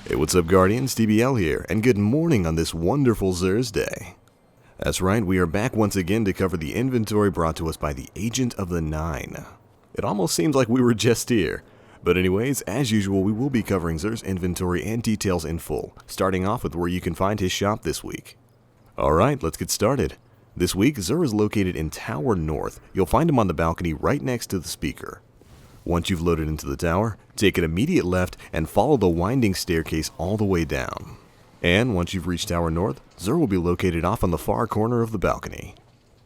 Hey, what's up, Guardians? DBL here, and good morning on this wonderful Xursday. That's right, we are back once again to cover the inventory brought to us by the Agent of the Nine. It almost seems like we were just here. But anyways, as usual, we will be covering Xur's inventory and details in full, starting off with where you can find his shop this week. Alright, let's get started. This week, Xur is located in Tower North. You'll find him on the balcony right next to the speaker. Once you've loaded into the tower, take an immediate left and follow the winding staircase all the way down. And once you've reached Tower North, Xur will be located off on the far corner of the balcony.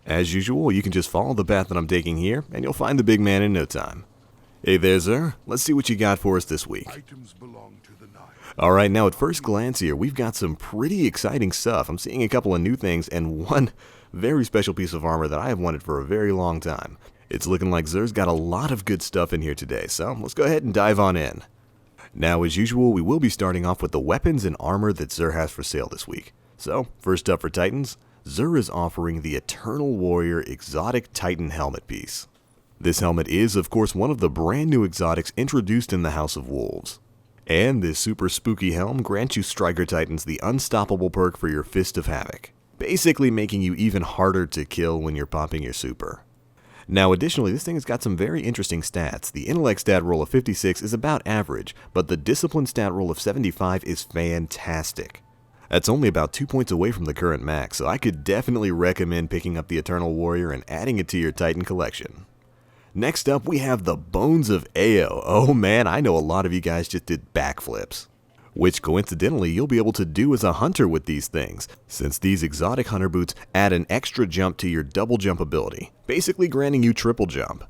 As usual, you can just follow the path that I'm taking here, and you'll find the big man in no time. Hey there, Xur. Let's see what you got for us this week. Items belong to the Nine. Alright, now at first glance here, we've got some pretty exciting stuff. I'm seeing a couple of new things and one very special piece of armor that I have wanted for a very long time. It's looking like Xur's got a lot of good stuff in here today, so let's go ahead and dive on in. Now, as usual, we will be starting off with the weapons and armor that Xur has for sale this week. So, first up for Titans, Xur is offering the Eternal Warrior Exotic Titan Helmet piece. This helmet is, of course, one of the brand new exotics introduced in the House of Wolves. And this super spooky helm grants you Striker Titans the unstoppable perk for your Fist of Havoc, basically making you even harder to kill when you're popping your super. Now additionally, this thing has got some very interesting stats. The intellect stat roll of 56 is about average, but the discipline stat roll of 75 is fantastic. That's only about 2 points away from the current max, so I could definitely recommend picking up the Eternal Warrior and adding it to your Titan collection. Next up, we have the Bones of Eao. Oh man, I know a lot of you guys just did backflips, which coincidentally you'll be able to do as a hunter with these things, since these exotic hunter boots add an extra jump to your double jump ability, basically granting you triple jump.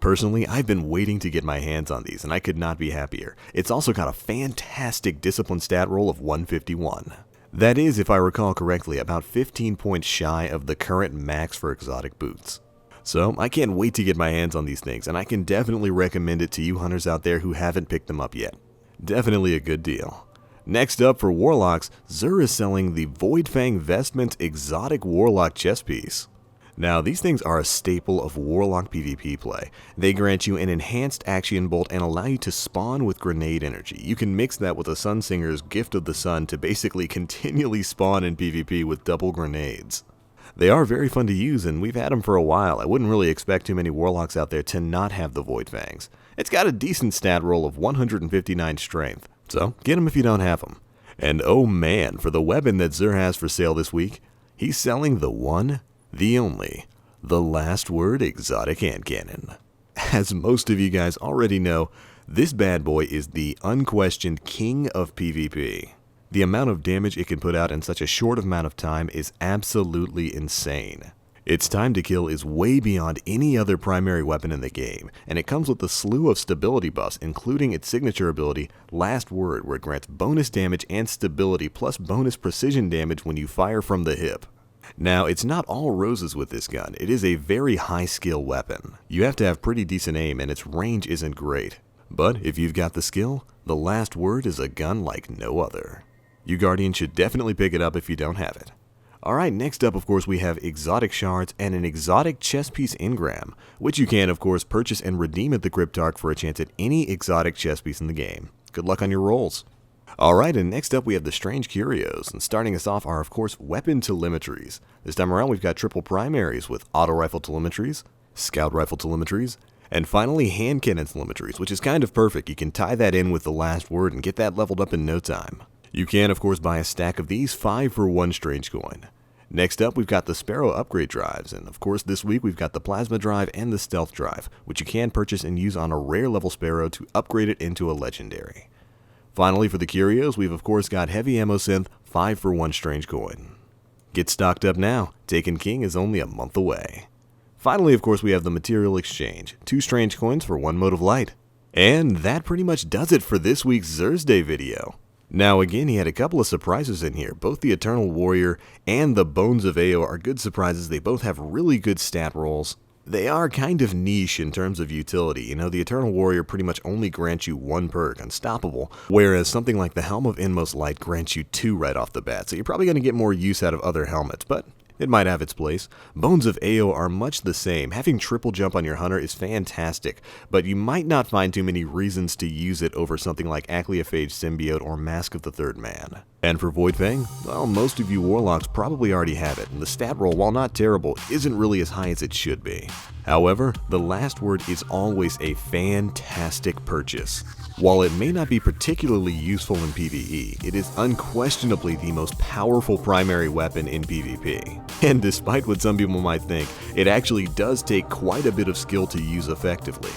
Personally, I've been waiting to get my hands on these and I could not be happier. It's also got a fantastic discipline stat roll of 151. That is, if I recall correctly, about 15 points shy of the current max for exotic boots. So I can't wait to get my hands on these things, and I can definitely recommend it to you hunters out there who haven't picked them up yet. Definitely a good deal. Next up for Warlocks, Xur is selling the Voidfang Vestments Exotic Warlock chest piece. Now these things are a staple of Warlock PvP play. They grant you an enhanced action bolt and allow you to spawn with grenade energy. You can mix that with a Sunsinger's Gift of the Sun to basically continually spawn in PvP with double grenades. They are very fun to use and we've had them for a while. I wouldn't really expect too many Warlocks out there to not have the Voidfangs. It's got a decent stat roll of 159 strength. So, get them if you don't have them. And oh man, for the weapon that Xur has for sale this week, he's selling the one, the only, the Last Word Exotic Hand Cannon. As most of you guys already know, this bad boy is the unquestioned king of PvP. The amount of damage it can put out in such a short amount of time is absolutely insane. Its time to kill is way beyond any other primary weapon in the game, and it comes with a slew of stability buffs, including its signature ability, Last Word, where it grants bonus damage and stability plus bonus precision damage when you fire from the hip. Now, it's not all roses with this gun. It is a very high skill weapon. You have to have pretty decent aim, and its range isn't great. But if you've got the skill, the Last Word is a gun like no other. You Guardians should definitely pick it up if you don't have it. Alright, next up of course we have exotic shards and an exotic chest piece engram, which you can of course purchase and redeem at the Cryptarch for a chance at any exotic chest piece in the game. Good luck on your rolls. Alright, and next up we have the strange curios, and starting us off are of course weapon telemetries. This time around we've got triple primaries with auto rifle telemetries, scout rifle telemetries, and finally hand cannon telemetries, which is kind of perfect. You can tie that in with the Last Word and get that leveled up in no time. You can, of course, buy a stack of these 5 for 1 strange coin. Next up, we've got the Sparrow upgrade drives, and of course this week we've got the Plasma drive and the Stealth drive, which you can purchase and use on a rare level Sparrow to upgrade it into a legendary. Finally, for the curios, we've of course got Heavy Ammo Synth 5 for 1 strange coin. Get stocked up now, Taken King is only a month away. Finally, of course, we have the Material Exchange, 2 strange coins for 1 mode of light. And that pretty much does it for this week's Xursday video. Now again, he had a couple of surprises in here. Both the Eternal Warrior and the Bones of Eao are good surprises. They both have really good stat rolls. They are kind of niche in terms of utility. You know, the Eternal Warrior pretty much only grants you 1 perk, Unstoppable, whereas something like the Helm of Inmost Light grants you 2 right off the bat. So you're probably going to get more use out of other helmets, but it might have its place. Bones of Eao are much the same. Having triple jump on your hunter is fantastic, but you might not find too many reasons to use it over something like Achlyophage Symbiote or Mask of the Third Man. And for Void Fang, well, most of you Warlocks probably already have it, and the stat roll, while not terrible, isn't really as high as it should be. However, the last word is always a fantastic purchase. While it may not be particularly useful in PvE, it is unquestionably the most powerful primary weapon in PvP. And despite what some people might think, it actually does take quite a bit of skill to use effectively.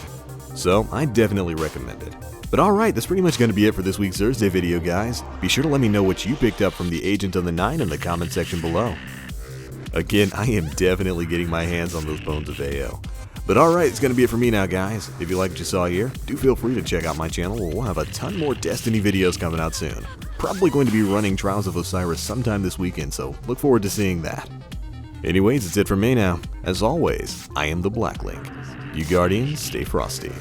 So I definitely recommend it. But alright, that's pretty much going to be it for this week's Xursday video, guys. Be sure to let me know what you picked up from the Agent of the Nine in the comment section below. Again, I am definitely getting my hands on those Bones of Eao. But alright, it's going to be it for me now, guys. If you like what you saw here, do feel free to check out my channel. We'll have a ton more Destiny videos coming out soon. Probably going to be running Trials of Osiris sometime this weekend, so look forward to seeing that. Anyways, it's it for me now. As always, I am the Black Link. You Guardians, stay frosty.